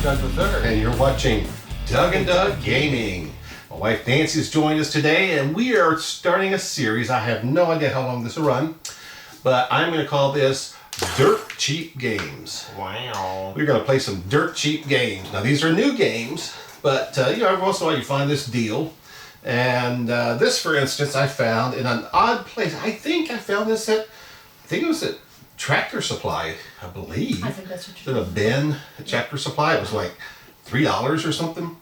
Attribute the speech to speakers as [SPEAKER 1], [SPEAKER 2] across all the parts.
[SPEAKER 1] I'm Doug the Third.
[SPEAKER 2] And you're watching Doug and Doug Gaming. My wife Nancy's joined us today, and we are starting a series. I have no idea how long this will run, but I'm going to call this Dirt Cheap Games.
[SPEAKER 1] Wow.
[SPEAKER 2] We're going to play some dirt cheap games. Now, these are new games, but every once in a while you find this deal. And this, for instance, I found in an odd place. I think I found this it was at Tractor Supply, I believe.
[SPEAKER 3] I think that's what
[SPEAKER 2] In a bin at Tractor Supply. It was like $3 or something.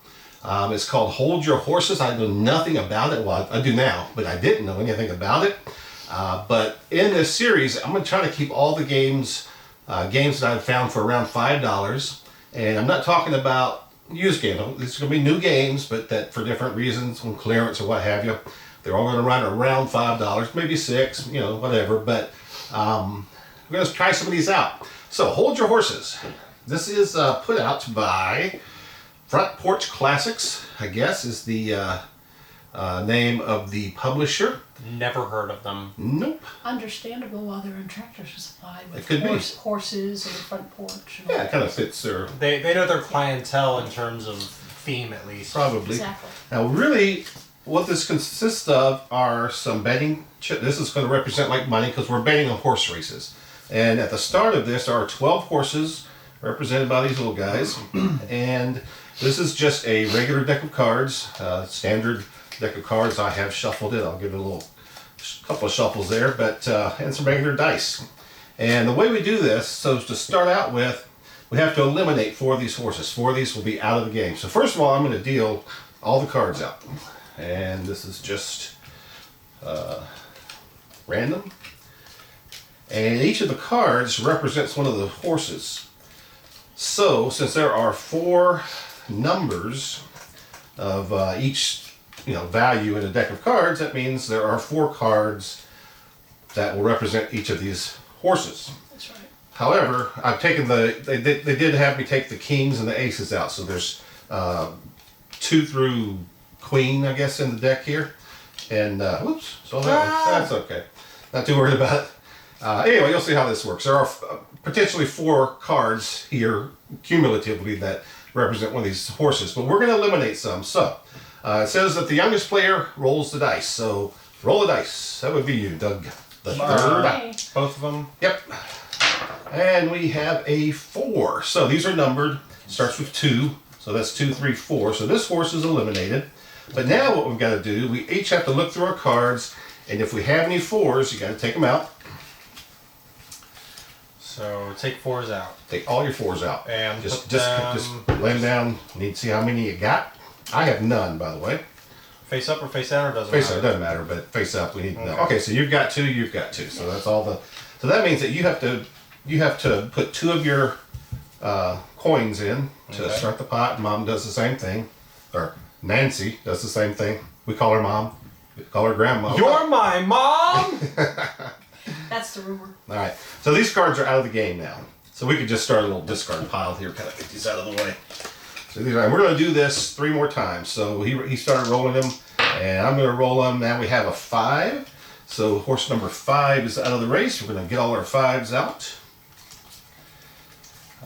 [SPEAKER 2] It's called Hold Your Horses. I know nothing about it. Well, I do now, but I didn't know anything about it. But in this series, I'm going to try to keep all the games that I've found for around $5. And I'm not talking about used games. These are going to be new games, but that for different reasons, on clearance or what have you. They're all going to run around $5, maybe $6, whatever. But we're going to try some of these out. So, Hold Your Horses. This is put out by Front Porch Classics, I guess, is the name of the publisher.
[SPEAKER 1] Never heard of them.
[SPEAKER 2] Nope.
[SPEAKER 3] Understandable while they're in Tractor Supply
[SPEAKER 2] It
[SPEAKER 3] with
[SPEAKER 2] could be.
[SPEAKER 3] horses and a front porch. And
[SPEAKER 2] Yeah, it kind of fits their...
[SPEAKER 1] They know their clientele in terms of theme, at least.
[SPEAKER 2] Probably.
[SPEAKER 3] Exactly.
[SPEAKER 2] Now, really, what this consists of are some betting. This is going to represent like money because we're betting on horse races. And at the start of this, there are 12 horses represented by these little guys. And this is just a regular deck of cards, standard deck of cards. I have shuffled it. I'll give it a couple of shuffles there, but and some regular dice. And the way we do this, so to start out with, we have to eliminate 4 of these horses. 4 of these will be out of the game. So first of all, I'm going to deal all the cards out. And this is just random. And each of the cards represents one of the horses. So since there are 4 numbers of each value in a deck of cards, that means there are 4 cards that will represent each of these horses.
[SPEAKER 3] That's right.
[SPEAKER 2] However, I've taken they did have me take the kings and the aces out, so there's 2 through queen, I guess, in the deck here. And whoops, so that's okay. Not too worried about it. Anyway, you'll see how this works. There are potentially 4 cards here cumulatively that represent one of these horses, but we're going to eliminate some. So it says that the youngest player rolls the dice. So roll the dice. That would be you, Doug. The third.
[SPEAKER 3] Okay.
[SPEAKER 1] Both of them?
[SPEAKER 2] Yep. And we have a 4. So these are numbered. Starts with 2. So that's 2, 3, 4. So this horse is eliminated. But now what we've got to do, we each have to look through our cards, and if we have any 4s, you got to take them out.
[SPEAKER 1] So take 4s out.
[SPEAKER 2] Take all your 4s out.
[SPEAKER 1] And
[SPEAKER 2] just
[SPEAKER 1] put them-
[SPEAKER 2] just lay them down. Need to see how many you got. I have none, by the way.
[SPEAKER 1] Face up or face down, or doesn't
[SPEAKER 2] Face
[SPEAKER 1] matter?
[SPEAKER 2] up doesn't matter, but face up we need to know.
[SPEAKER 1] Okay.
[SPEAKER 2] Okay, so you've got 2. You've got 2. So that's all the. So that means that you have to put 2 of your coins in to
[SPEAKER 1] Okay.
[SPEAKER 2] start the pot. Mom does the same thing, or Nancy does the same thing. We call her mom. We call her grandma.
[SPEAKER 1] You're my mom!
[SPEAKER 3] That's the rumor.
[SPEAKER 2] All right. So these cards are out of the game now. So we could just start a little discard pile here. Kind of get these out of the way. So these are, we're going to do this 3 more times. So he started rolling them, and I'm going to roll them. Now we have a 5. So horse number 5 is out of the race. We're going to get all our 5s out.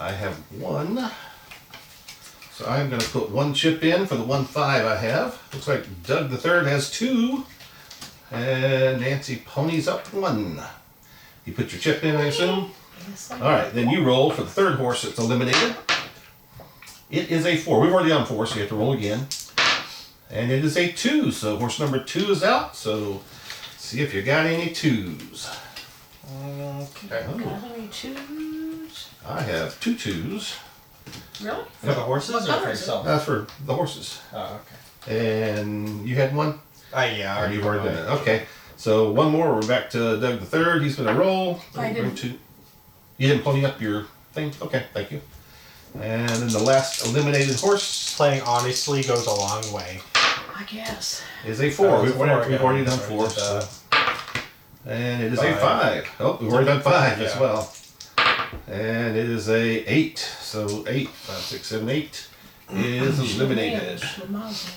[SPEAKER 2] I have 1. So I'm going to put 1 chip in for the 1 5 I have. Looks like Doug the Third has 2. And Nancy ponies up 1. You put your chip in, I assume?
[SPEAKER 3] Yes, I
[SPEAKER 2] All right, then you roll for the 3rd horse that's eliminated. It is a 4. We've already done 4, so you have to roll again. And it is a 2, so horse number 2 is out. So see if you got any 2s.
[SPEAKER 1] Okay.
[SPEAKER 2] Oh,
[SPEAKER 3] Got any 2s?
[SPEAKER 2] I have 2 2s.
[SPEAKER 3] Really?
[SPEAKER 1] For the horses
[SPEAKER 3] What
[SPEAKER 1] or
[SPEAKER 3] color
[SPEAKER 1] for
[SPEAKER 3] is it?
[SPEAKER 1] yourself?
[SPEAKER 2] That's for the horses.
[SPEAKER 1] Oh, okay.
[SPEAKER 2] And you had 1?
[SPEAKER 1] Yeah, I already
[SPEAKER 2] You've already
[SPEAKER 1] did
[SPEAKER 2] done it.
[SPEAKER 1] mine.
[SPEAKER 2] Okay. So 1 more. We're back to Doug the Third. He's going to roll.
[SPEAKER 3] I didn't.
[SPEAKER 2] 2. You didn't pony up your thing? Okay, thank you. And then the last eliminated horse
[SPEAKER 1] Playing honestly goes a long way.
[SPEAKER 3] I guess.
[SPEAKER 2] is a 4.
[SPEAKER 1] Oh, it's
[SPEAKER 2] We've
[SPEAKER 1] a 4
[SPEAKER 2] already
[SPEAKER 1] again.
[SPEAKER 2] done
[SPEAKER 1] Sorry,
[SPEAKER 2] 4.
[SPEAKER 1] did,
[SPEAKER 2] So. And it is a
[SPEAKER 1] 5.
[SPEAKER 2] 5. Oh, we've already done 5 as
[SPEAKER 1] Yeah.
[SPEAKER 2] well. And it is a 8. So 8, 5, 6, 7, 8 is eliminated.
[SPEAKER 3] Shlomazel.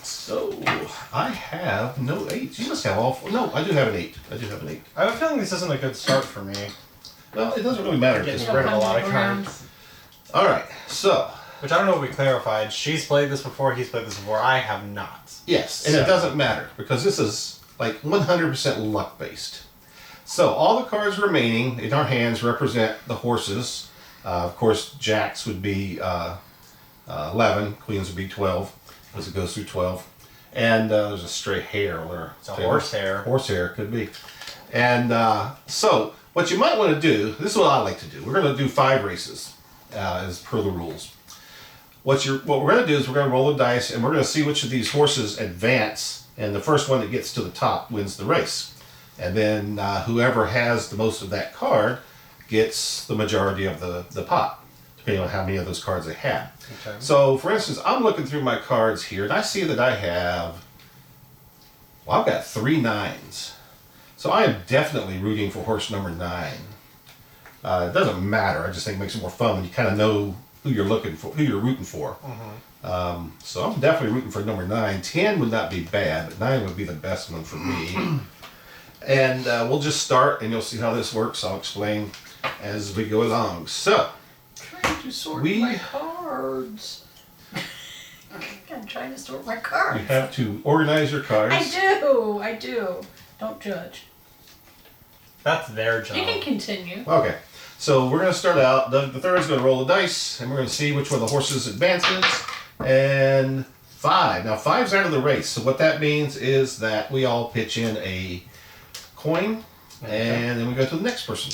[SPEAKER 2] So I have no 8s. You must have all 4. No, I do have an 8. I do have an 8.
[SPEAKER 1] I have a feeling this isn't a good start for me.
[SPEAKER 2] Well, it doesn't really matter.
[SPEAKER 1] Getting
[SPEAKER 2] Just,
[SPEAKER 1] rid of a lot of
[SPEAKER 3] Around.
[SPEAKER 1] cards.
[SPEAKER 2] all right, so
[SPEAKER 1] Which I don't know if we clarified. She's played this before, he's played this before. I have not.
[SPEAKER 2] yes, and it doesn't matter because this is like 100% luck based. So all the cards remaining in our hands represent the horses. Of course, jacks would be 11, queens would be 12, because it goes through 12. And there's a stray hair on there.
[SPEAKER 1] It's a horsehair.
[SPEAKER 2] Horsehair, could be. And so what you might want to do, this is what I like to do. We're going to do 5 races as per the rules. What we're going to do is we're going to roll the dice and we're going to see which of these horses advance, and the first one that gets to the top wins the race. And then whoever has the most of that card gets the majority of the pot, depending on how many of those cards they have.
[SPEAKER 1] Okay.
[SPEAKER 2] So, for instance, I'm looking through my cards here, and I see that I have, well, I've got 3 9s. So I am definitely rooting for horse number 9. It doesn't matter. I just think it makes it more fun when you kind of know who you're looking for, who you're rooting for. So I'm definitely rooting for number 9. 10 would not be bad, but 9 would be the best one for me. And we'll just start, and you'll see how this works. I'll explain as we go along. So,
[SPEAKER 3] Trying to sort
[SPEAKER 2] We-
[SPEAKER 3] my cards. I'm trying to sort my
[SPEAKER 2] you
[SPEAKER 3] cards.
[SPEAKER 2] have to organize your cards.
[SPEAKER 3] I do. Don't judge.
[SPEAKER 1] That's their job.
[SPEAKER 3] You can continue.
[SPEAKER 2] Okay, so we're going to start out. The third is going to roll the dice, and we're going to see which one of the horses advances. And 5. Now, 5's out of the race. So what that means is that we all pitch in a coin, and then we go to the next person.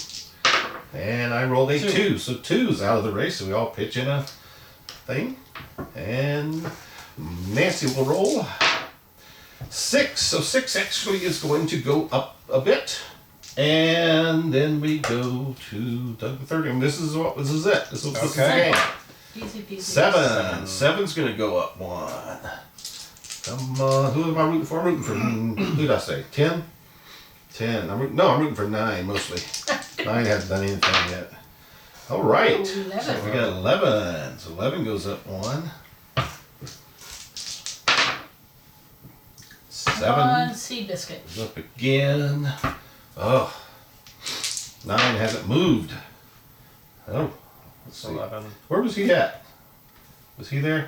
[SPEAKER 2] And I rolled a 2. So 2's out of the race, so we all pitch in a thing. And Nancy will roll 6. So 6 actually is going to go up a bit. And then we go to Doug the third. And this is it. This is the
[SPEAKER 1] Okay.
[SPEAKER 2] game.
[SPEAKER 3] Easy peasy.
[SPEAKER 2] 7. 7's gonna go up 1. Come on. Who am I rooting for? I'm rooting for who did I say? 10? 10. I'm rooting for 9 mostly. 9 hasn't done anything yet. All right.
[SPEAKER 3] Ooh,
[SPEAKER 2] So
[SPEAKER 3] 11.
[SPEAKER 2] we got 11. So 11 goes up 1. 7
[SPEAKER 3] One sea biscuit.
[SPEAKER 2] goes up again. Oh. 9 hasn't moved. Oh. Let's see.
[SPEAKER 1] 11.
[SPEAKER 2] Where was he at? Was he there?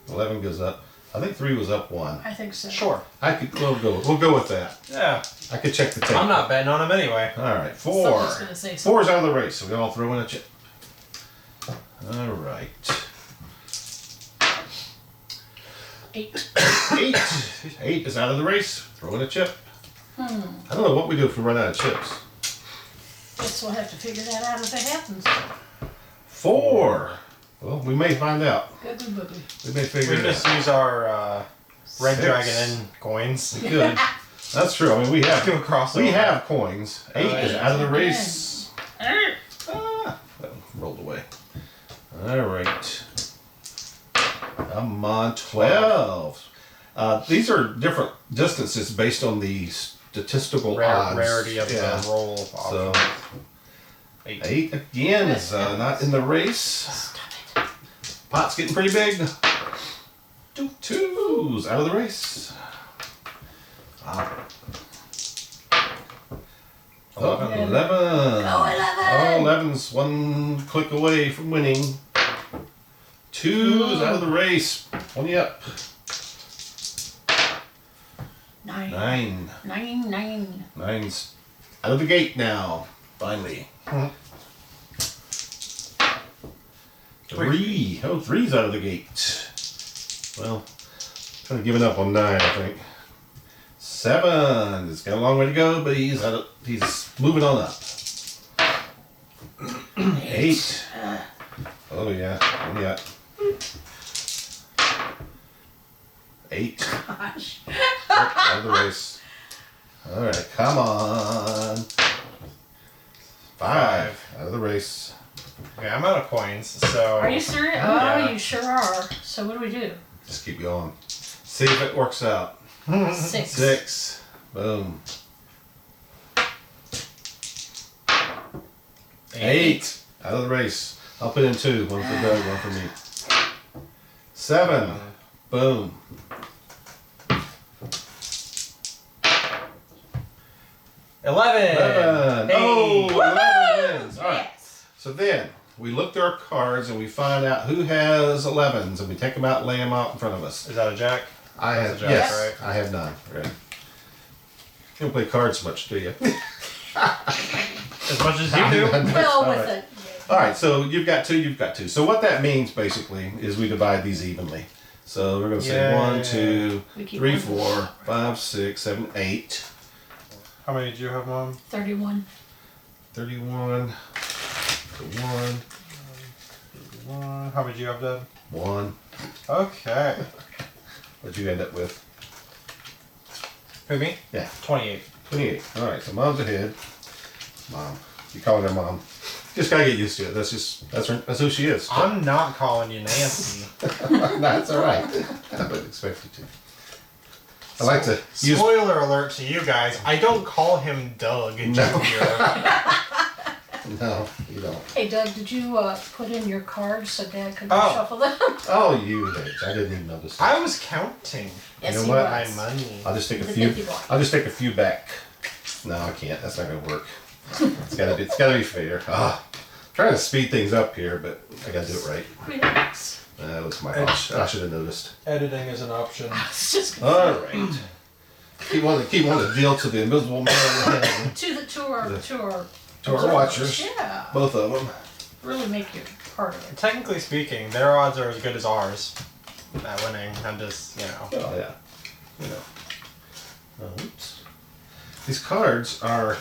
[SPEAKER 2] 11 goes up. I think 3 was up 1.
[SPEAKER 3] I think so.
[SPEAKER 1] Sure.
[SPEAKER 2] We'll go with that.
[SPEAKER 1] Yeah.
[SPEAKER 2] I could check the tape.
[SPEAKER 1] I'm not betting on him anyway.
[SPEAKER 2] All right, 4.
[SPEAKER 3] Someone's gonna say something.
[SPEAKER 2] 4's out of the race, so we all throw in a chip. All right.
[SPEAKER 3] 8.
[SPEAKER 2] 8. 8 is out of the race. Throw in a chip. I don't know what we do if we run out of chips.
[SPEAKER 3] Guess we'll have to figure that out if it happens.
[SPEAKER 2] 4. Well, we may find out.
[SPEAKER 3] Good boogie.
[SPEAKER 2] We may
[SPEAKER 1] We
[SPEAKER 2] figure it
[SPEAKER 1] just
[SPEAKER 2] out.
[SPEAKER 1] use our Red
[SPEAKER 2] 6.
[SPEAKER 1] Dragon Inn coins.
[SPEAKER 2] We could. That's true. I mean, we
[SPEAKER 1] Do a
[SPEAKER 2] have
[SPEAKER 1] crossover.
[SPEAKER 2] coins. 8 is out of the race.
[SPEAKER 3] Err.
[SPEAKER 2] Ah, that rolled away. All right. Come on, 12. These are different distances based on the statistical odds.
[SPEAKER 1] Rarity of
[SPEAKER 2] Yeah.
[SPEAKER 1] the roll.
[SPEAKER 2] So
[SPEAKER 1] Option. 8.
[SPEAKER 2] 8 again is not in the race.
[SPEAKER 3] Stop it.
[SPEAKER 2] Pot's getting pretty big. 2's out of the race. Wow.
[SPEAKER 1] 11.
[SPEAKER 2] 11.
[SPEAKER 3] Go 11.
[SPEAKER 2] Oh, 11's one click away from winning. 2's out of the race. 20 up.
[SPEAKER 3] 9.
[SPEAKER 2] 9.
[SPEAKER 3] 9.
[SPEAKER 2] 9's out of the gate now. Finally. 3. Oh, 3's out of the gate. Well, kind of giving up on 9, I think. 7. It's got a long way to go, but he's moving on up. 8. Oh yeah. Yeah. 8.
[SPEAKER 3] Gosh.
[SPEAKER 2] Out of the race. Alright, come on. 5. Out of the race.
[SPEAKER 1] Okay, I'm out of coins, so.
[SPEAKER 3] Are you serious?
[SPEAKER 1] Yeah.
[SPEAKER 3] Oh, you sure are. So what do we do?
[SPEAKER 2] Just keep going. See if it works out.
[SPEAKER 3] 6.
[SPEAKER 2] 6. Boom. 8. Out of the race. I'll put in 2. One for Doug, one for me. 7. Boom.
[SPEAKER 1] 11.
[SPEAKER 2] 11.
[SPEAKER 1] Hey.
[SPEAKER 2] Oh, 11 wins. right.
[SPEAKER 3] Yes.
[SPEAKER 2] So then we look through our cards and we find out who has 11s, and we take them out and lay them out in front of us.
[SPEAKER 1] Is that a jack?
[SPEAKER 2] I
[SPEAKER 1] That's
[SPEAKER 2] have
[SPEAKER 1] a jack,
[SPEAKER 2] yes,
[SPEAKER 1] right?
[SPEAKER 2] I have none. Right. You don't play cards much, do you?
[SPEAKER 1] As much as you do.
[SPEAKER 3] Well,
[SPEAKER 2] All
[SPEAKER 3] with
[SPEAKER 2] right.
[SPEAKER 3] it.
[SPEAKER 2] All right, so you've got two, you've got two. So what that means basically is we divide these evenly. So we're going to say
[SPEAKER 1] Yeah.
[SPEAKER 2] 1, 2,
[SPEAKER 3] We keep
[SPEAKER 2] 3,
[SPEAKER 3] one.
[SPEAKER 2] 4, 5, 6, 7, 8,
[SPEAKER 1] How many did you have, Mom?
[SPEAKER 3] 31.
[SPEAKER 2] 31, 1,
[SPEAKER 1] One. How many did you have, Dad?
[SPEAKER 2] 1.
[SPEAKER 1] Okay.
[SPEAKER 2] What'd you end up with?
[SPEAKER 1] Who, me?
[SPEAKER 2] Yeah,
[SPEAKER 1] 28.
[SPEAKER 2] 28. All right, so Mom's ahead. Mom. You calling her Mom. Just gotta get used to it. That's who she is.
[SPEAKER 1] I'm not calling you Nancy.
[SPEAKER 2] That's all right. I wouldn't expect you to. I like to use.
[SPEAKER 1] Spoiler alert to you guys. I don't call him Doug Jr.
[SPEAKER 2] No, you don't.
[SPEAKER 3] Hey, Doug, did you put in your cards so Dad could
[SPEAKER 1] Oh.
[SPEAKER 3] shuffle them?
[SPEAKER 2] Oh, you bitch! I didn't even notice.
[SPEAKER 1] I was counting
[SPEAKER 3] Yes,
[SPEAKER 2] know
[SPEAKER 3] he
[SPEAKER 2] what?
[SPEAKER 1] my
[SPEAKER 3] was.
[SPEAKER 1] money.
[SPEAKER 2] I'll just take a
[SPEAKER 3] The
[SPEAKER 2] few.
[SPEAKER 3] 50 block.
[SPEAKER 2] I'll just take a few back. No, I can't. That's not gonna work. It's gotta be fair. Trying to speed things up here, but I gotta do it right.
[SPEAKER 3] Relax.
[SPEAKER 2] That was my fault. I should have noticed.
[SPEAKER 1] Editing is an option.
[SPEAKER 3] It's just
[SPEAKER 2] All right. Keep on the deal to the invisible man.
[SPEAKER 3] to our
[SPEAKER 2] watchers.
[SPEAKER 3] Yeah.
[SPEAKER 2] Both of them.
[SPEAKER 3] Really make you part of it.
[SPEAKER 1] Technically speaking, their odds are as good as ours at winning. I'm just, you know.
[SPEAKER 2] Oh yeah. You know. Oops. These cards are,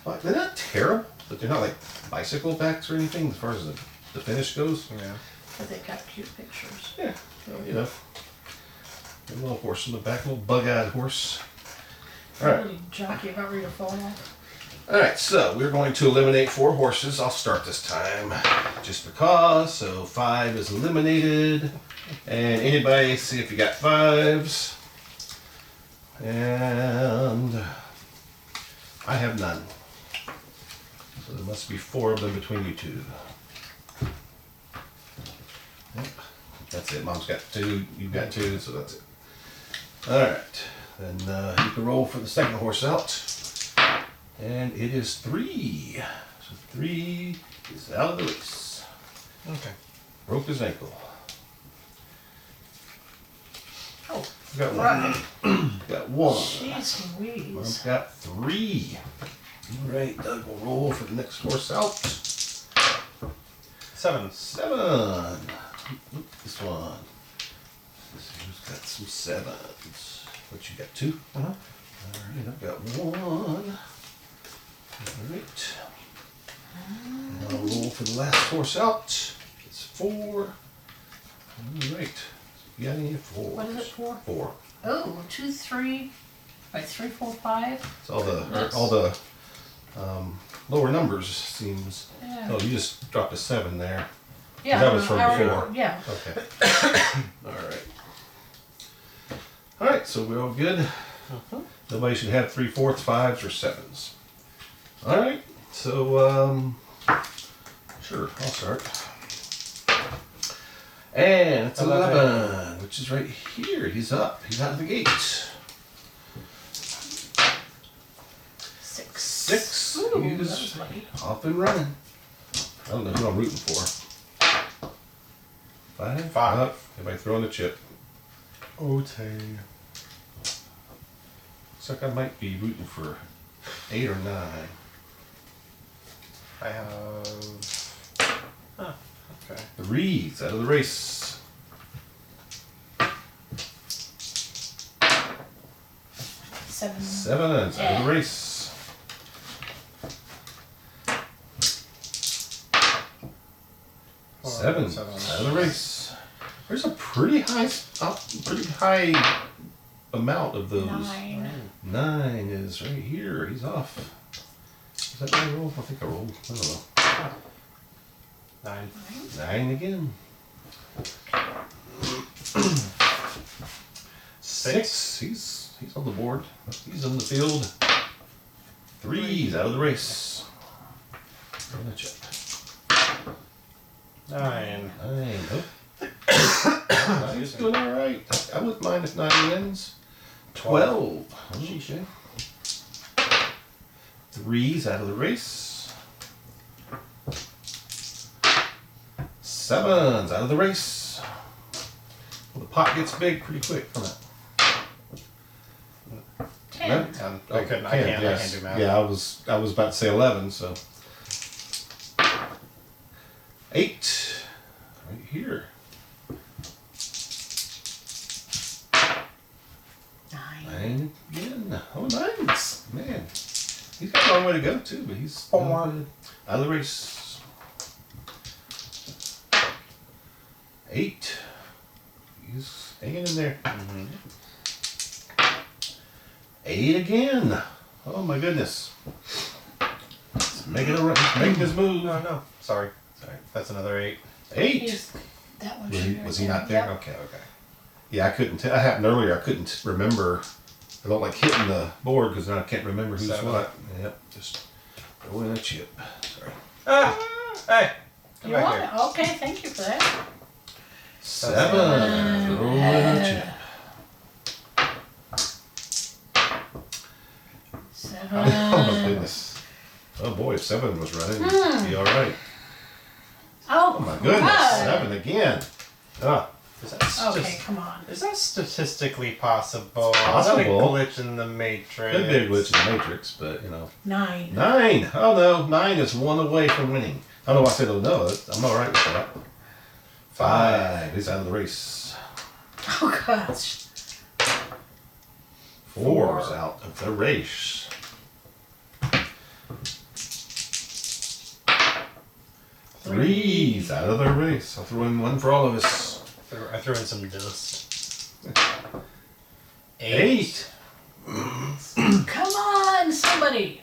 [SPEAKER 2] well, they're not terrible, but they're not like bicycle backs or anything as far as the finish goes.
[SPEAKER 1] Yeah.
[SPEAKER 3] But they got cute pictures.
[SPEAKER 2] Yeah. Well, you know. A little horse in the back, a little bug-eyed horse. All right.
[SPEAKER 3] Really junky about ready to fall off.
[SPEAKER 2] All right, so we're going to eliminate 4 horses. I'll start this time just because. So 5 is eliminated. And anybody see if you got 5s? And I have none. So there must be 4 of them between you two. Yep. That's it. Mom's got 2. You've got 2, so that's it. All right. Then you can roll for the second horse out. And it is 3. So 3 is out of the race.
[SPEAKER 1] Okay.
[SPEAKER 2] Broke his ankle.
[SPEAKER 3] Oh,
[SPEAKER 2] Got 1.
[SPEAKER 3] right.
[SPEAKER 2] Got 1.
[SPEAKER 3] Jeez
[SPEAKER 2] Mom's
[SPEAKER 3] Louise.
[SPEAKER 2] got 3. All right, Doug will roll for the next horse out.
[SPEAKER 1] 7.
[SPEAKER 2] 7. This one. Let's see who's got some 7s. What, you got 2?
[SPEAKER 1] Uh-huh.
[SPEAKER 2] All right, I've got 1. All right. And I'll roll for the last horse out. It's 4. All right. You got any 4s?
[SPEAKER 3] What is it for?
[SPEAKER 2] 4.
[SPEAKER 3] Oh, 2, 3, like 3, 4, 5.
[SPEAKER 2] It's all the
[SPEAKER 3] Nice.
[SPEAKER 2] lower numbers seems.
[SPEAKER 3] Yeah.
[SPEAKER 2] Oh, you just dropped a 7 there.
[SPEAKER 3] Yeah,
[SPEAKER 2] that was from
[SPEAKER 3] I
[SPEAKER 2] before.
[SPEAKER 3] remember, yeah.
[SPEAKER 2] Okay. All right. All right. So we're all good. Nobody should have 3/4, 5s, or 7s. All right. So sure, I'll start. And it's 11, which is right here. He's up. He's out of the gate.
[SPEAKER 3] 6.
[SPEAKER 2] 6.
[SPEAKER 3] Ooh,
[SPEAKER 2] He's
[SPEAKER 3] that was lucky.
[SPEAKER 2] off and running. I don't know who I'm rooting for. 5?
[SPEAKER 1] 5.
[SPEAKER 2] Everybody throwing a chip.
[SPEAKER 1] Okay.
[SPEAKER 2] Looks like I might be rooting for 8 or 9.
[SPEAKER 1] I have. Huh. Okay.
[SPEAKER 2] 3's out of the race.
[SPEAKER 3] 7.
[SPEAKER 2] 7's out of the race. 7's out of the race. There's a pretty high amount of those.
[SPEAKER 3] 9.
[SPEAKER 2] 9 is right here. He's off. Is that my roll? I think I rolled. I don't know.
[SPEAKER 1] 9.
[SPEAKER 2] 9 again. 6. He's on the board. He's on the field. 3's out of the race. Throwing a chip.
[SPEAKER 1] 9.
[SPEAKER 2] 9. Oh. He's doing all right. I wouldn't mind if 9 wins. 12. Okay. 3's out of the race. 7's out of the race. Well, the pot gets big pretty quick from it.
[SPEAKER 3] 10.
[SPEAKER 1] I couldn't. I can't do math.
[SPEAKER 2] Yeah, I was about to say 11. So 8 right here.
[SPEAKER 3] 9.
[SPEAKER 2] 9 again. Oh, 9s. Man, he's got a long way to go too, but he's
[SPEAKER 1] Four.
[SPEAKER 2] doing good. Out of the race. 8. He's hanging in there. 8 again. Oh my goodness. He's making his move.
[SPEAKER 1] No. Sorry. That's another 8.
[SPEAKER 2] 8.
[SPEAKER 3] That one
[SPEAKER 2] Was he not there?
[SPEAKER 3] Yep.
[SPEAKER 2] Okay. Yeah, I couldn't tell. That happened earlier. I couldn't remember. I don't like hitting the board because then I can't remember who's
[SPEAKER 1] 7.
[SPEAKER 2] what. Yep. Just throw in a chip. Sorry.
[SPEAKER 1] Hey. Come
[SPEAKER 3] You
[SPEAKER 1] back
[SPEAKER 3] want
[SPEAKER 1] here.
[SPEAKER 3] it? Okay, thank you for that.
[SPEAKER 2] 7. Throw in a chip.
[SPEAKER 3] 7.
[SPEAKER 2] Oh my goodness. Oh boy, if 7 was running, you'd be all right.
[SPEAKER 3] Oh,
[SPEAKER 2] Oh my goodness,
[SPEAKER 3] right.
[SPEAKER 2] 7 again. Ah,
[SPEAKER 1] Is that
[SPEAKER 3] Okay, come on.
[SPEAKER 1] Is that statistically possible?
[SPEAKER 2] Possible.
[SPEAKER 1] Is that a glitch in the Matrix?
[SPEAKER 2] could be a glitch in the Matrix, but you know.
[SPEAKER 3] 9.
[SPEAKER 2] 9. Oh no, 9 is 1 away from winning. I don't know why I said oh no. I'm all right with that. 5. He's out of the race.
[SPEAKER 3] Oh gosh.
[SPEAKER 2] 4's out of the race. 3's out of the race. I'll throw in one for all of us.
[SPEAKER 1] I threw in some dust.
[SPEAKER 2] 8.
[SPEAKER 3] Come on, somebody.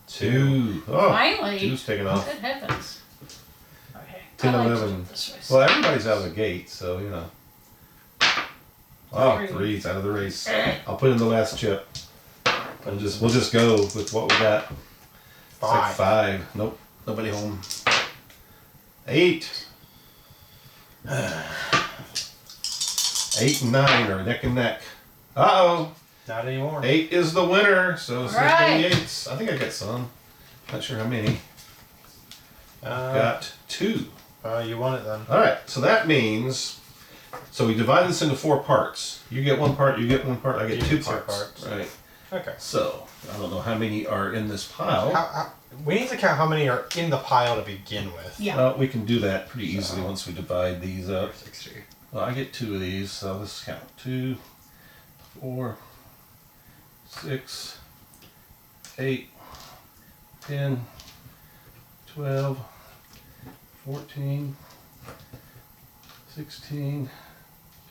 [SPEAKER 2] 2. Oh,
[SPEAKER 3] Finally.
[SPEAKER 2] 2's taking off.
[SPEAKER 3] Good heavens. Okay.
[SPEAKER 2] 10,
[SPEAKER 3] I like to
[SPEAKER 2] 11.
[SPEAKER 3] do it this way.
[SPEAKER 2] Well, everybody's out of the gate, so you know. Oh,
[SPEAKER 3] 3.
[SPEAKER 2] 3's out of the race. I'll put in the last chip. We'll just go with what we got. It's like 5. Nope, nobody home. 8. 8 and 9 are neck and neck. Uh-oh.
[SPEAKER 1] Not anymore.
[SPEAKER 2] 8 is the winner, so it's
[SPEAKER 3] Right.
[SPEAKER 2] 8s. I think I got some. Not sure how many.
[SPEAKER 1] Uh,
[SPEAKER 2] Got 2.
[SPEAKER 1] you won it then.
[SPEAKER 2] All right, so that means, so we divide this into 4 parts. You get 1 part, you get 1 part, I get
[SPEAKER 1] You
[SPEAKER 2] 2
[SPEAKER 1] get 2
[SPEAKER 2] parts.
[SPEAKER 1] parts.
[SPEAKER 2] Right.
[SPEAKER 1] Okay.
[SPEAKER 2] So, I don't know how many are in this pile.
[SPEAKER 1] We need to count how many are in the pile to begin with.
[SPEAKER 3] Yeah.
[SPEAKER 2] Well, we can do that pretty easily once we divide these up.
[SPEAKER 1] 60.
[SPEAKER 2] Well, I get 2 of these, so let's count. 2, 4, 6, 8, 10, 12, 14, 16,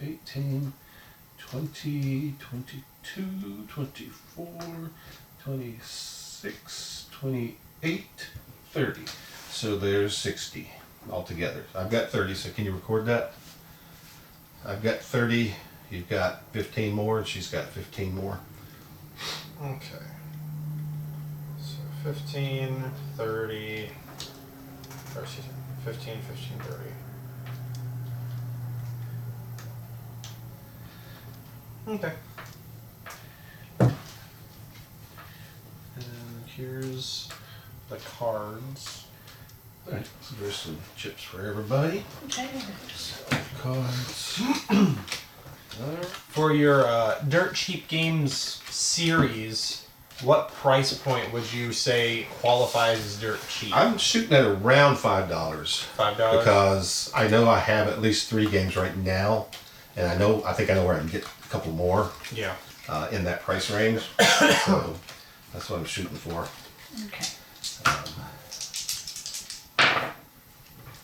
[SPEAKER 2] 18, 20, 22, 24, 26, 28, 30. So there's 60 altogether. I've got 30, so can you record that? I've got 30, you've got 15 more, and she's got 15 more.
[SPEAKER 1] Okay. So 15, 30. Or excuse me, 15, 15, 30. Okay. And here's the cards.
[SPEAKER 2] Alright, so there's some chips for everybody.
[SPEAKER 3] Okay.
[SPEAKER 2] Cards.
[SPEAKER 1] For your Dirt Cheap Games series, what price point would you say qualifies as dirt cheap?
[SPEAKER 2] I'm shooting at around $5
[SPEAKER 1] $5?
[SPEAKER 2] because I know I have at least 3 games right now, and I think I know where I can get a couple more
[SPEAKER 1] Yeah.
[SPEAKER 2] in that price range. So that's what I'm shooting for.
[SPEAKER 3] Okay.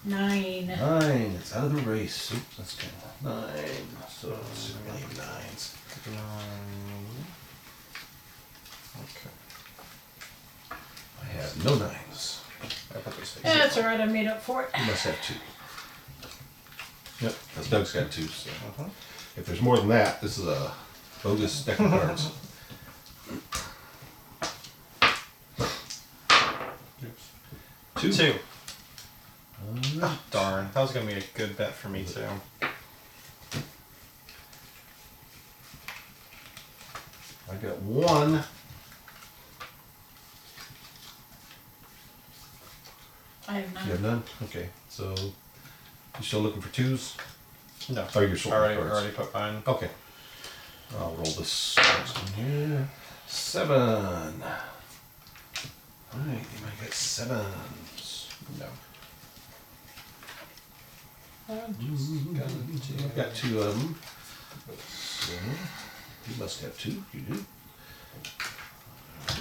[SPEAKER 3] 9.
[SPEAKER 2] 9. It's out of the race. Oops, that's 10. 9. So it's many 9s.
[SPEAKER 1] Okay.
[SPEAKER 2] I have no 9s.
[SPEAKER 1] I put this face.
[SPEAKER 3] That's alright, I made up for it.
[SPEAKER 2] You must have 2. Yep, because Doug's got 2. So
[SPEAKER 1] Uh-huh.
[SPEAKER 2] if there's more than that, this is a bogus deck of cards. Two.
[SPEAKER 1] 2. Oh, darn. That was going to be a good bet for me, too.
[SPEAKER 2] I got 1.
[SPEAKER 3] I have 9.
[SPEAKER 2] You have none? Okay, so You still looking for twos?
[SPEAKER 1] No.
[SPEAKER 2] Oh, you're sorting
[SPEAKER 1] already,
[SPEAKER 2] cards.
[SPEAKER 1] already put mine.
[SPEAKER 2] Okay. I'll roll this next one here. 7. Alright, anybody got 7s?
[SPEAKER 1] No.
[SPEAKER 2] I've got 2 of them. So, you must have 2. You do. Alright.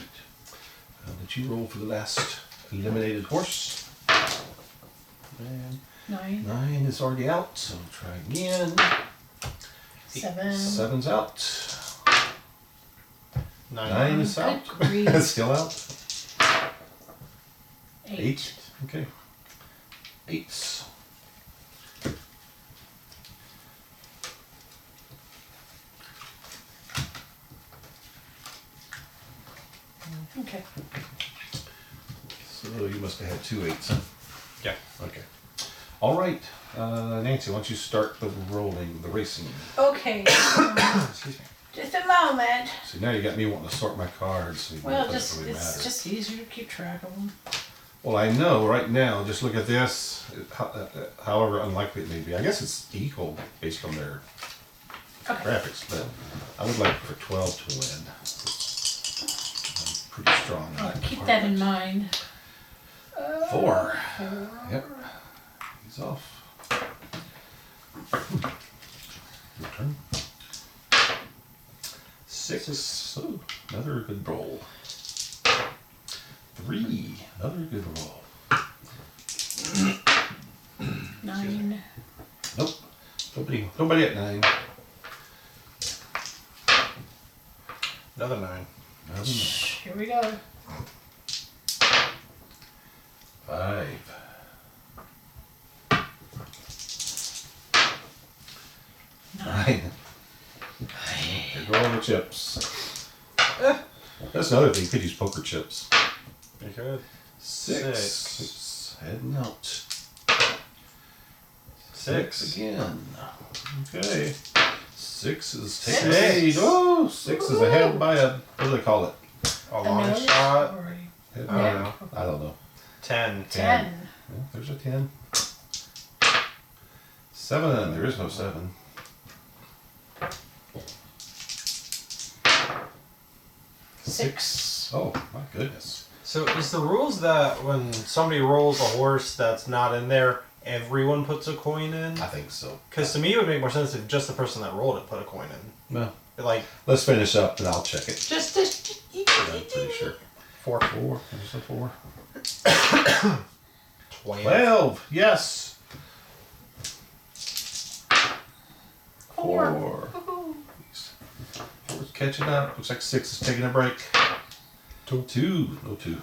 [SPEAKER 2] I'll let you roll for the last eliminated horse. And
[SPEAKER 3] 9,
[SPEAKER 2] 9 is already out, so try again.
[SPEAKER 3] 7.
[SPEAKER 2] 7's out. 9 is out.
[SPEAKER 3] Good grief.
[SPEAKER 2] Still out.
[SPEAKER 3] 8.
[SPEAKER 2] 8. Okay. 8s.
[SPEAKER 3] Okay.
[SPEAKER 2] So you must have had 2 8s, huh?
[SPEAKER 1] Yeah.
[SPEAKER 2] Okay. All right. Nancy, why don't you start the rolling, the racing?
[SPEAKER 3] Okay.
[SPEAKER 1] Excuse me.
[SPEAKER 3] Just a moment.
[SPEAKER 2] See, now you got me wanting to sort my cards. So it
[SPEAKER 3] Well,
[SPEAKER 2] doesn't really
[SPEAKER 3] it's
[SPEAKER 2] matter.
[SPEAKER 3] just easier to keep track of them.
[SPEAKER 2] Well, I know right now, just look at this, however unlikely it may be. I guess it's equal based on their
[SPEAKER 3] Okay.
[SPEAKER 2] graphics, but I would like for 12 to win. I'm pretty strong in
[SPEAKER 3] I'll
[SPEAKER 2] that
[SPEAKER 3] keep that in
[SPEAKER 2] department.
[SPEAKER 3] mind.
[SPEAKER 2] 4.
[SPEAKER 3] 4.
[SPEAKER 2] Yep. He's off. Your turn. 6. Oh, another good roll. 3. Another good roll.
[SPEAKER 3] 9.
[SPEAKER 2] Nope. Nobody at 9.
[SPEAKER 1] Another 9.
[SPEAKER 2] Another 9.
[SPEAKER 3] Here we go.
[SPEAKER 2] 5. 9. Here go all the chips. That's another thing. You could use poker chips.
[SPEAKER 1] You could.
[SPEAKER 2] 6. Heading out.
[SPEAKER 1] 6.
[SPEAKER 2] again. Okay. 6 is taking
[SPEAKER 3] Six.
[SPEAKER 2] lead. Oh, 6 is ahead by a, what do they call it?
[SPEAKER 1] A long
[SPEAKER 3] nose
[SPEAKER 1] shot.
[SPEAKER 3] or
[SPEAKER 2] Head
[SPEAKER 1] I
[SPEAKER 2] by-
[SPEAKER 1] don't know.
[SPEAKER 2] I don't know.
[SPEAKER 1] 10.
[SPEAKER 3] 10.
[SPEAKER 2] Yeah, there's a 10. 7. There is no 7. 6. Oh, my goodness.
[SPEAKER 1] So is the rules that when somebody rolls a horse that's not in there, everyone puts a coin in?
[SPEAKER 2] I think so.
[SPEAKER 1] Because to me it would make more sense if just the person that rolled it put a coin in.
[SPEAKER 2] Well,
[SPEAKER 1] Like
[SPEAKER 2] let's finish up and I'll check it.
[SPEAKER 3] Just this.
[SPEAKER 2] I'm pretty sure.
[SPEAKER 1] 4.
[SPEAKER 2] 4. There's a 4.
[SPEAKER 1] 12.
[SPEAKER 2] 12. Yes.
[SPEAKER 3] 4.
[SPEAKER 2] 4. 4's catching up. Looks like 6 is taking a break. 2. No 2.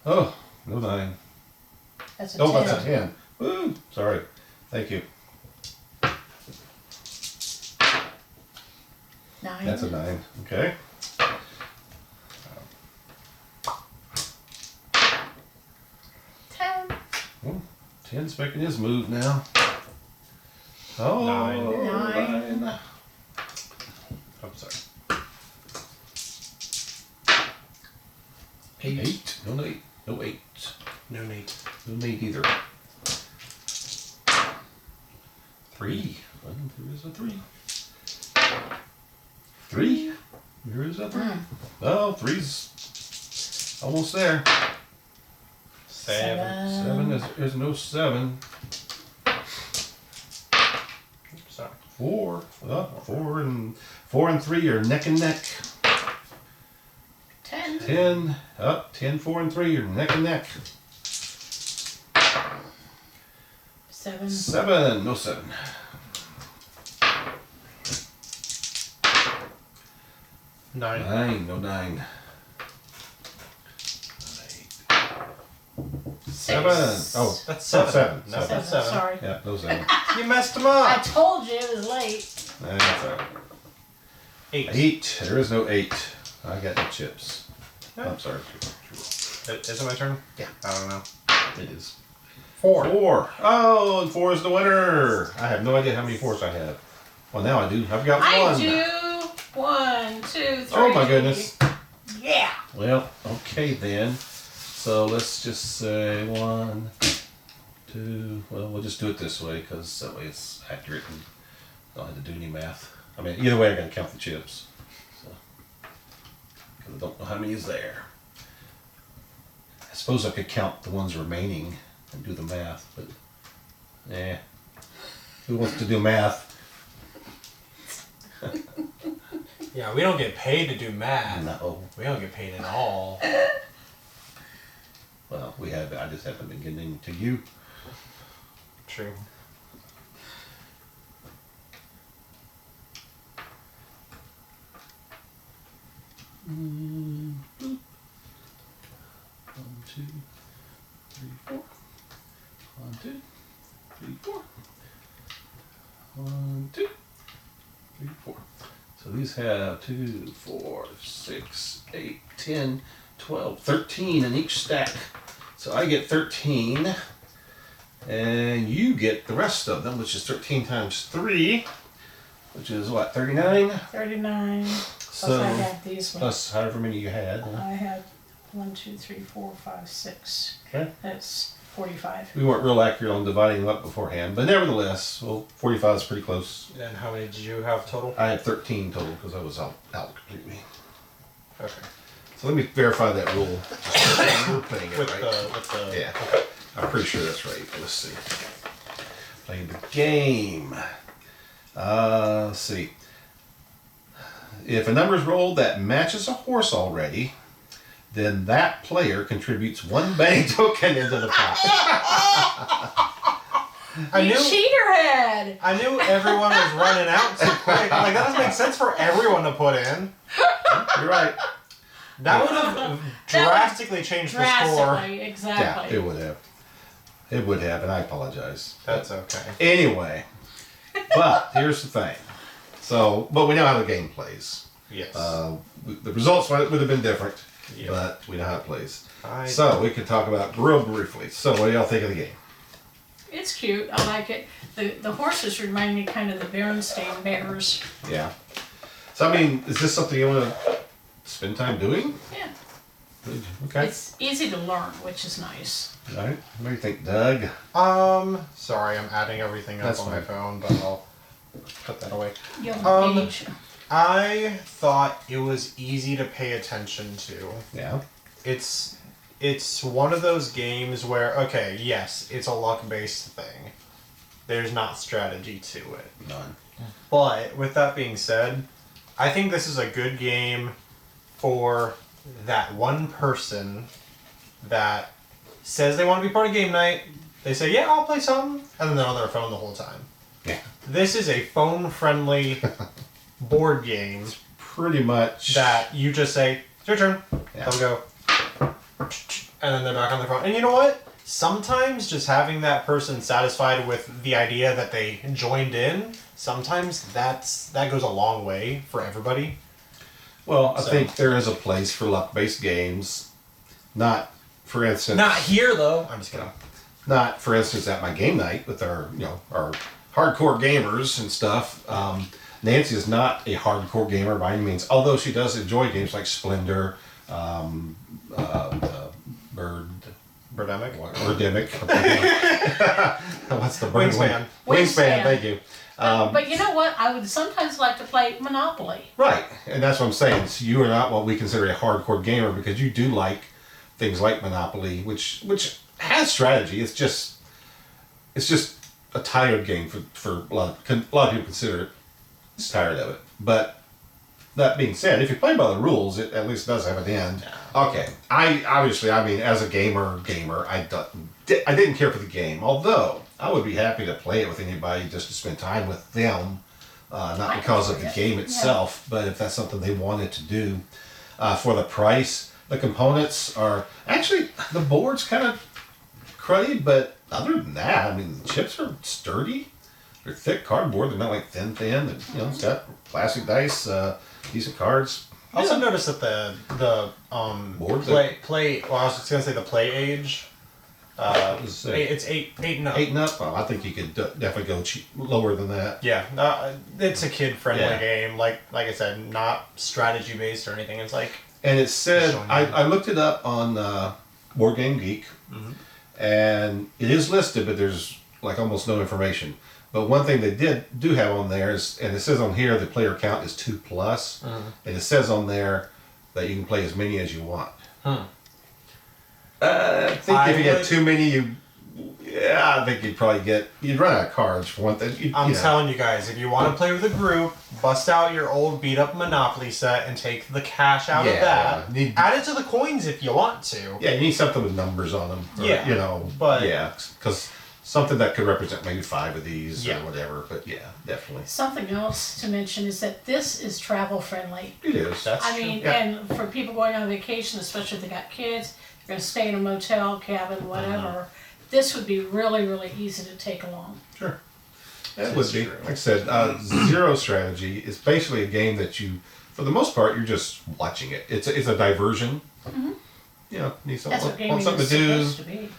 [SPEAKER 2] Oh, no 9.
[SPEAKER 3] That's a
[SPEAKER 2] Oh,
[SPEAKER 3] 10.
[SPEAKER 2] that's a 10. Woo. Sorry. Thank you.
[SPEAKER 3] 9.
[SPEAKER 2] That's a 9. Okay.
[SPEAKER 3] 10.
[SPEAKER 2] 10's making his move now. Oh,
[SPEAKER 1] 9.
[SPEAKER 2] 9.
[SPEAKER 1] I'm sorry.
[SPEAKER 2] 8. No 8. No 8.
[SPEAKER 1] No need.
[SPEAKER 2] No 8 either. 3. Well, there is a 3. 3. There is a 3. Oh, 3's almost there.
[SPEAKER 1] 7.
[SPEAKER 2] 7 is no 7.
[SPEAKER 1] Sorry.
[SPEAKER 2] 4. 4 and 3 are neck and neck.
[SPEAKER 3] 10.
[SPEAKER 2] 10. 10, 4 and 3 are neck and neck.
[SPEAKER 3] 7.
[SPEAKER 2] 7. No 7.
[SPEAKER 1] 9.
[SPEAKER 2] 9. No 9. 7. Oh,
[SPEAKER 1] That's 7.
[SPEAKER 2] 7.
[SPEAKER 1] No,
[SPEAKER 2] 7.
[SPEAKER 1] that's 7.
[SPEAKER 3] Sorry.
[SPEAKER 2] Yeah, no 7.
[SPEAKER 1] You messed them
[SPEAKER 3] I
[SPEAKER 1] up.
[SPEAKER 3] told you it was late.
[SPEAKER 2] That's all right.
[SPEAKER 1] 8.
[SPEAKER 2] 8. There is no 8. I got the chips.
[SPEAKER 1] No.
[SPEAKER 2] I'm sorry.
[SPEAKER 1] Is it my turn?
[SPEAKER 2] Yeah.
[SPEAKER 1] I don't know.
[SPEAKER 2] It is.
[SPEAKER 1] 4.
[SPEAKER 2] 4. Oh, and 4 is the winner. I have no idea how many 4s I have. Well, now I do. I've got 1.
[SPEAKER 3] I do. 1, 2, 3.
[SPEAKER 2] Oh, my goodness.
[SPEAKER 3] Yeah.
[SPEAKER 2] Well, okay then. So So let's just say 1, 2. Well, we'll just do it this way because that way it's accurate and I don't have to do any math. I mean, either way, I gotta count the chips. So, because I don't know how many is there. I suppose I could count the ones remaining and do the math, but who wants to do math?
[SPEAKER 1] Yeah, we don't get paid to do math.
[SPEAKER 2] No.
[SPEAKER 1] We don't get paid at all.
[SPEAKER 2] Well, we have. I just haven't been getting to you.
[SPEAKER 1] True.
[SPEAKER 2] One, 2, 3, 4. 1, 2, 3, 4. 1, 2, 3, 4. So these have 2, 4, 6, 8, 10, 12, 13 in each stack. So I get 13, and you get the rest of them, which is 13 times 3, which is what, 39?
[SPEAKER 3] 39.
[SPEAKER 2] So
[SPEAKER 3] Plus I had these ones.
[SPEAKER 2] plus however many you had. Huh?
[SPEAKER 3] I had 1, 2, 3, 4, 5, 6.
[SPEAKER 2] Okay.
[SPEAKER 3] That's 45.
[SPEAKER 2] We weren't real accurate on dividing them up beforehand, but nevertheless, well, 45 is pretty close.
[SPEAKER 1] And how many did you have total?
[SPEAKER 2] I had 13 total because I was out completely.
[SPEAKER 1] Okay.
[SPEAKER 2] So let me verify that rule. We're playing it
[SPEAKER 1] With
[SPEAKER 2] right.
[SPEAKER 1] the
[SPEAKER 2] Yeah, I'm pretty sure that's right. Let's see. Playing the game. Let's see. If a number is rolled that matches a horse already, then that player contributes 1 bang token into the pot.
[SPEAKER 1] I
[SPEAKER 3] You
[SPEAKER 1] knew
[SPEAKER 3] cheater head!
[SPEAKER 1] I knew everyone was running out too quick. Like that doesn't make sense for everyone to put in.
[SPEAKER 2] You're right.
[SPEAKER 1] That would have drastically changed the score.
[SPEAKER 3] Drastically, exactly.
[SPEAKER 2] Yeah, it would have. It would have, and I apologize.
[SPEAKER 1] That's okay.
[SPEAKER 2] Anyway, but here's the thing. So, but we know how the game plays.
[SPEAKER 1] Yes.
[SPEAKER 2] The results would have been different,
[SPEAKER 1] Yeah.
[SPEAKER 2] but we know how it plays.
[SPEAKER 1] I-
[SPEAKER 2] So we can talk about real briefly. So what do y'all think of the game?
[SPEAKER 3] It's cute. I like it. The horses remind me kind of the Berenstain Bears.
[SPEAKER 2] Yeah. So I mean, is this something you want to spend time doing?
[SPEAKER 3] Yeah.
[SPEAKER 2] Okay.
[SPEAKER 3] It's easy to learn, which is nice.
[SPEAKER 2] All right. What do you think, Doug?
[SPEAKER 1] Sorry, I'm adding everything up
[SPEAKER 2] That's
[SPEAKER 1] on my
[SPEAKER 2] fine.
[SPEAKER 1] phone, but I'll put that away.
[SPEAKER 3] Yellow page.
[SPEAKER 1] I thought it was easy to pay attention to.
[SPEAKER 2] Yeah.
[SPEAKER 1] It's one of those games where, okay, yes, it's a luck-based thing. There's not strategy to it.
[SPEAKER 2] None.
[SPEAKER 1] But with that being said, I think this is a good game for that one person that says they want to be part of game night. They say, yeah, I'll play something, and then they're on their phone the whole time.
[SPEAKER 2] Yeah.
[SPEAKER 1] This is a phone-friendly board game
[SPEAKER 2] Pretty much.
[SPEAKER 1] that you just say, it's your turn.
[SPEAKER 2] Yeah.
[SPEAKER 1] They'll go, and then they're back on their phone. And you know what? Sometimes just having that person satisfied with the idea that they joined in, sometimes that goes a long way for everybody.
[SPEAKER 2] Well, I
[SPEAKER 1] So-
[SPEAKER 2] think there is a place for luck-based games. Not, for instance.
[SPEAKER 1] Not here though. I'm just kidding.
[SPEAKER 2] Not, for instance, at my game night with our, our hardcore gamers and stuff. Nancy is not a hardcore gamer by any means, although she does enjoy games like Splendor,
[SPEAKER 1] Birdemic.
[SPEAKER 2] Birdemic. What's the bird
[SPEAKER 1] Wingspan.
[SPEAKER 2] one?
[SPEAKER 3] Wingspan.
[SPEAKER 2] Thank you.
[SPEAKER 3] But you know what? I would sometimes like to play Monopoly.
[SPEAKER 2] Right, and that's what I'm saying. So you are not what we consider a hardcore gamer because you do like things like Monopoly, which has strategy. It's just a tired game for a lot of people consider it. It's tired of it. But that being said, if you play by the rules, it at least does have an end. Okay, I mean, as a gamer, I didn't care for the game, although I would be happy to play it with anybody just to spend time with them, not because of the game itself, but if that's something they wanted to do. For the price, the components are actually the board's kind of cruddy, but other than that, I mean, the chips are sturdy. They're thick cardboard. They're not like thin. And, it's got plastic dice, decent cards.
[SPEAKER 1] I also noticed that the
[SPEAKER 2] Board,
[SPEAKER 1] play. Well, I was just gonna say the play age.
[SPEAKER 2] was it?
[SPEAKER 1] It's eight and up.
[SPEAKER 2] 8 and up. Well, I think you could definitely go lower than that.
[SPEAKER 1] Yeah, it's a kid-friendly
[SPEAKER 2] Yeah.
[SPEAKER 1] game. Like I said, not strategy-based or anything. It's like
[SPEAKER 2] And it said,
[SPEAKER 1] Showing you.
[SPEAKER 2] I looked it up on Board Game Geek, and it is listed, but there's like almost no information. But one thing they do have on there is, and it says on here the player count is 2+, and it says on there that you can play as many as you want. I think if you get too many, I think you'd run out of cards for one thing.
[SPEAKER 1] I'm telling you guys, if you want to play with a group, bust out your old beat up Monopoly set and take the cash out of that. Add it to the coins if you want to.
[SPEAKER 2] Yeah, you need something with numbers on them. Or,
[SPEAKER 1] but
[SPEAKER 2] because something that could represent maybe 5 of these or whatever. But yeah, definitely.
[SPEAKER 3] Something else to mention is that this is travel friendly.
[SPEAKER 2] It is.
[SPEAKER 3] I mean, and for people going on vacation, especially if they got kids, you're going to stay in a motel, cabin, whatever, this would be really, really easy to take along.
[SPEAKER 2] Sure. That would be. Like I said, Zero Strategy is basically a game that you, for the most part, you're just watching it. It's a diversion. You know, need
[SPEAKER 3] That's what gaming
[SPEAKER 2] something
[SPEAKER 3] is
[SPEAKER 2] to do.
[SPEAKER 3] supposed to be.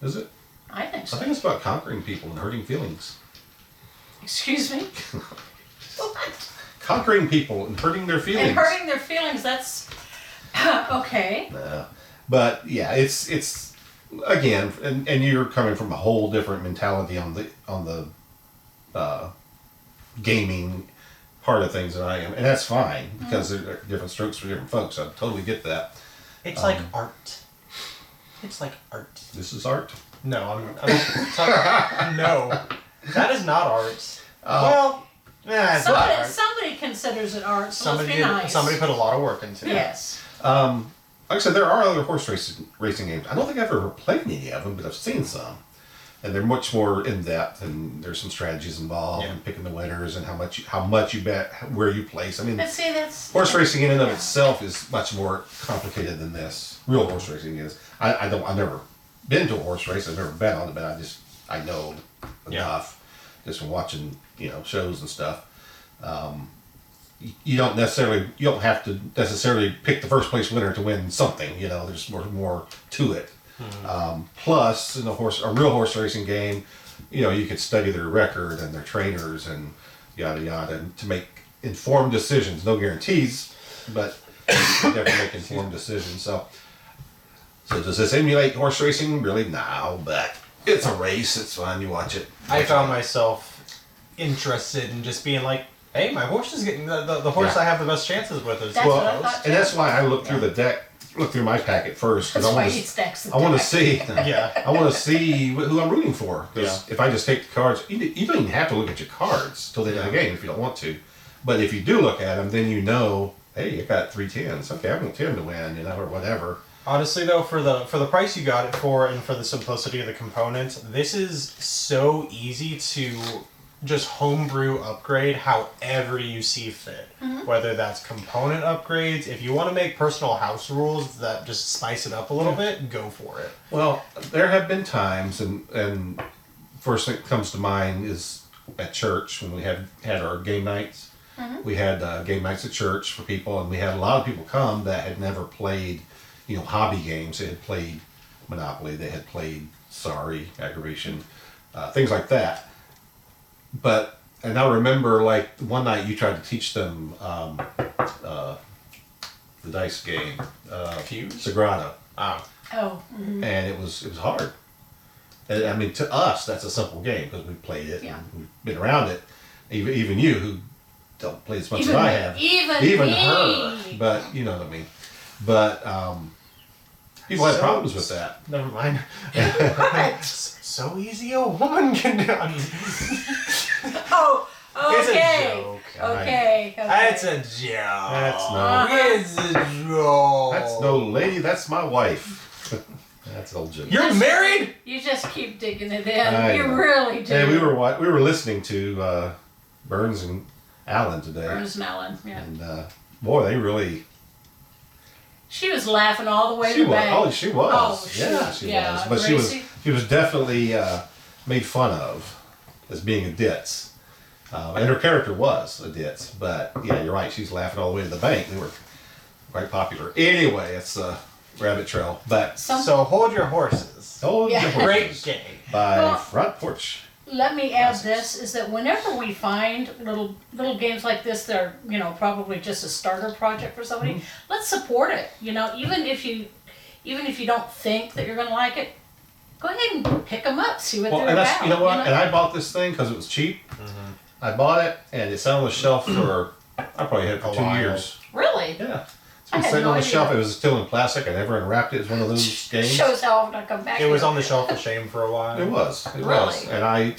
[SPEAKER 2] Is it?
[SPEAKER 3] I think so.
[SPEAKER 2] I think it's about conquering people and hurting feelings.
[SPEAKER 3] Excuse me? What?
[SPEAKER 2] Conquering people and hurting their feelings.
[SPEAKER 3] And hurting their feelings, that's... okay.
[SPEAKER 2] But yeah, it's again, and you're coming from a whole different mentality on the gaming part of things than I am, and that's fine because there are different strokes for different folks. I totally get that.
[SPEAKER 1] it's like art. It's like art.
[SPEAKER 2] This is art.
[SPEAKER 1] No, I'm talking. No, that is not art. Well, it's not art.
[SPEAKER 3] Somebody considers it art, so let's be nice.
[SPEAKER 1] Somebody put a lot of work into it.
[SPEAKER 3] Yes.
[SPEAKER 2] Like I said, there are other horse racing games. I don't think I've ever played any of them, but I've seen some. And they're much more in depth, and there's some strategies involved, and picking the winners, and how much you bet, where you place. I mean,
[SPEAKER 3] But see, that's...
[SPEAKER 2] horse racing in and of itself is much more complicated than this. Real horse racing is. I've never been to a horse race. I've never bet on it, but I know enough just from watching shows and stuff. You don't have to necessarily pick the first place winner to win something. There's more to it. Plus, in a real horse racing game, you could study their record and their trainers and yada yada, and to make informed decisions. No guarantees, but you can definitely make informed decisions. So does this emulate horse racing? Really, no, but it's a race. It's fun. You watch it.
[SPEAKER 1] I found myself interested in just being like, hey, my horse is getting the horse I have the best chances with is
[SPEAKER 3] That's what I thought,
[SPEAKER 2] and that's why I look through the deck, look through my packet first.
[SPEAKER 3] That's why he stacks the deck.
[SPEAKER 2] I want to see.
[SPEAKER 1] Yeah.
[SPEAKER 2] I want to see who I'm rooting for. Because
[SPEAKER 1] Yeah.
[SPEAKER 2] if I just take the cards, you don't even have to look at your cards till the end of the game if you don't want to. But if you do look at them, then hey, I got 3 10s. Okay, I want 10 to win, or whatever.
[SPEAKER 1] Honestly, though, for the price you got it for, and for the simplicity of the components, this is so easy to just homebrew upgrade however you see fit. Whether that's component upgrades, if you want to make personal house rules that just spice it up a little bit, go for it.
[SPEAKER 2] Well, there have been times, and first thing that comes to mind is at church when we had our game nights. We had game nights at church for people, and we had a lot of people come that had never played, hobby games. They had played Monopoly, they had played Sorry, Aggravation, things like that. And I remember, like, one night you tried to teach them the dice game,
[SPEAKER 1] Fuse?
[SPEAKER 2] Sagrada,
[SPEAKER 3] Oh.
[SPEAKER 2] and it was hard. And, I mean, to us, that's a simple game because we played it and we've been around it. Even you, who don't play as much as I have, even
[SPEAKER 3] me.
[SPEAKER 2] her. But you know what I mean. But people had problems with that.
[SPEAKER 1] Never mind. So easy a woman can do.
[SPEAKER 3] Oh,
[SPEAKER 1] It's a
[SPEAKER 3] okay.
[SPEAKER 1] joke.
[SPEAKER 3] Okay.
[SPEAKER 1] It's a joke.
[SPEAKER 2] That's
[SPEAKER 1] It's a joke.
[SPEAKER 2] That's no lady. That's my wife. That's old Jim.
[SPEAKER 1] You're married?
[SPEAKER 3] You just keep digging it
[SPEAKER 2] I
[SPEAKER 3] in. You
[SPEAKER 2] know.
[SPEAKER 3] really do.
[SPEAKER 2] Hey, we were listening to Burns and Allen today,
[SPEAKER 3] Burns and Allen, yeah.
[SPEAKER 2] and boy, they really.
[SPEAKER 3] She was laughing all the way
[SPEAKER 2] She
[SPEAKER 3] to the
[SPEAKER 2] was.
[SPEAKER 3] bank.
[SPEAKER 2] Oh, she was.
[SPEAKER 3] Oh,
[SPEAKER 2] Yeah, she was. But
[SPEAKER 3] Gracie?
[SPEAKER 2] she was definitely made fun of as being a ditz, and her character was a ditz. But yeah, you're right. She's laughing all the way to the bank. They were quite popular. Anyway, it's a rabbit trail. But
[SPEAKER 1] So hold your horses.
[SPEAKER 2] Hold
[SPEAKER 3] Yeah.
[SPEAKER 2] Your
[SPEAKER 1] Great
[SPEAKER 2] Horses
[SPEAKER 1] game.
[SPEAKER 2] by
[SPEAKER 3] Well-
[SPEAKER 2] Front Porch.
[SPEAKER 3] Let me add this, is that whenever we find little games like this that are, probably just a starter project for somebody, let's support it. Even if even if you don't think that you're going to like it, go ahead and pick them up, see what
[SPEAKER 2] Well,
[SPEAKER 3] they're
[SPEAKER 2] and that's
[SPEAKER 3] about.
[SPEAKER 2] you know what, and I bought this thing because it was cheap. I bought it, and it sat on the shelf for I probably had it for
[SPEAKER 1] A
[SPEAKER 2] 2
[SPEAKER 1] while.
[SPEAKER 2] years.
[SPEAKER 3] Really?
[SPEAKER 2] Yeah, it's
[SPEAKER 3] I
[SPEAKER 2] been
[SPEAKER 3] had
[SPEAKER 2] sitting
[SPEAKER 3] no
[SPEAKER 2] on the
[SPEAKER 3] idea.
[SPEAKER 2] shelf. It was still in plastic. I never unwrapped it. It was one of those games.
[SPEAKER 3] Shows how often I come back.
[SPEAKER 1] It was
[SPEAKER 3] here.
[SPEAKER 1] on the shelf of shame for a while.
[SPEAKER 2] It was. It was.
[SPEAKER 3] Really?
[SPEAKER 2] And I,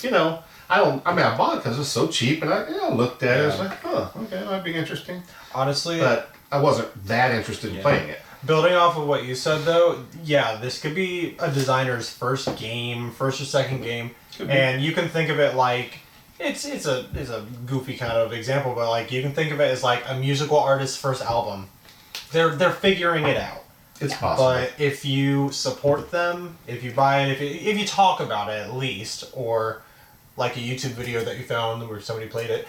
[SPEAKER 2] I bought it because it was so cheap, and I looked at it. I was like, oh, okay, that might be interesting.
[SPEAKER 1] Honestly,
[SPEAKER 2] But I wasn't that interested in playing it.
[SPEAKER 1] building off of what you said though, yeah, this could be a designer's first or second game,
[SPEAKER 2] Could be.
[SPEAKER 1] and you can think of it like it's a goofy kind of example, but like you can think of it as like a musical artist's first album. They're figuring it out.
[SPEAKER 2] It's possible.
[SPEAKER 1] But if you support them, if you buy it, if you talk about it at least, or like a YouTube video that you found where somebody played it,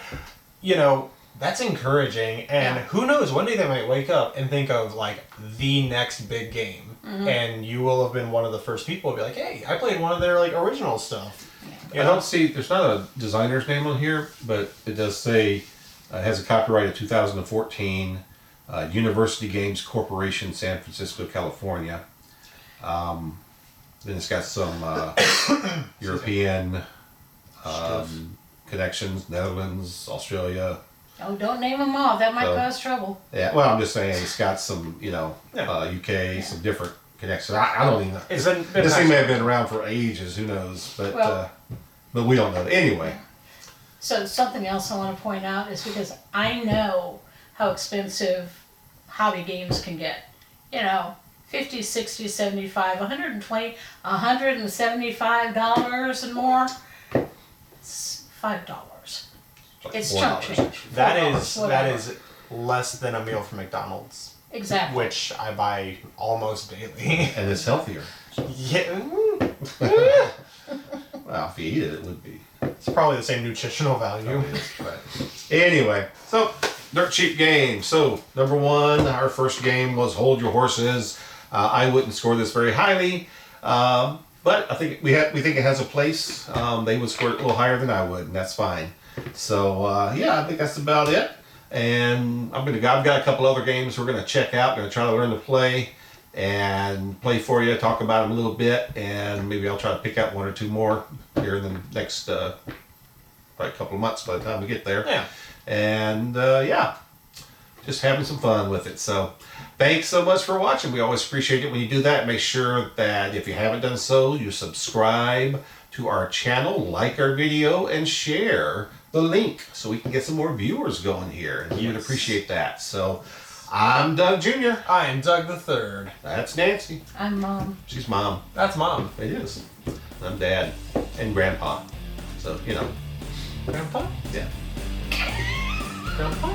[SPEAKER 1] that's encouraging. And
[SPEAKER 3] Yeah.
[SPEAKER 1] who knows, one day they might wake up and think of like the next big game, and you will have been one of the first people to be like, hey, I played one of their like original stuff.
[SPEAKER 2] I don't see, there's not a designer's name on here, but it does say it has a copyright of 2014, University Games Corporation, San Francisco, California. Then it's got some European connections, Netherlands, Australia.
[SPEAKER 3] Oh, don't name them all. That might
[SPEAKER 2] So-
[SPEAKER 3] cause trouble.
[SPEAKER 2] Yeah, well, I'm just saying it's got some, UK, some different connections. I don't even know.
[SPEAKER 1] It's been
[SPEAKER 2] This thing may have been around for ages, who knows? But we don't know. Anyway,
[SPEAKER 3] So something else I want to point out is because I know how expensive hobby games can get. 50, 60, 75, 120, $175 and more. It's $5. It's chump
[SPEAKER 2] $4.
[SPEAKER 3] change.
[SPEAKER 1] that
[SPEAKER 3] $4,
[SPEAKER 1] is
[SPEAKER 3] whatever.
[SPEAKER 1] less than a meal from McDonald's,
[SPEAKER 3] Exactly.
[SPEAKER 1] which I buy almost daily.
[SPEAKER 2] And it's healthier.
[SPEAKER 1] Yeah,
[SPEAKER 2] Well, if you eat it, it would be.
[SPEAKER 1] it's probably the same nutritional value.
[SPEAKER 2] But anyway, so Dirt Cheap Game. So number one, our first game was Hold Your Horses. I wouldn't score this very highly, but I think we think it has a place. They would score it a little higher than I would, and that's fine. So yeah, I think that's about it. And I've got a couple other games we're gonna check out. Gonna try to learn to play and play for you. Talk about them a little bit, and maybe I'll try to pick out one or two more here in the next probably a couple of months by the time we get there.
[SPEAKER 1] Yeah.
[SPEAKER 2] And yeah, just having some fun with it. So thanks so much for watching. We always appreciate it when you do that. Make sure that if you haven't done so, you subscribe to our channel, like our video, and share the link so we can get some more viewers going here. And we would
[SPEAKER 1] Yes.
[SPEAKER 2] appreciate that. So I'm Doug Jr.
[SPEAKER 1] I'm Doug the Third.
[SPEAKER 2] That's Nancy.
[SPEAKER 3] I'm
[SPEAKER 2] She's mom.
[SPEAKER 1] That's Mom.
[SPEAKER 2] It is. I'm dad and grandpa. So,
[SPEAKER 1] Grandpa?
[SPEAKER 2] yeah.
[SPEAKER 1] Grandpa?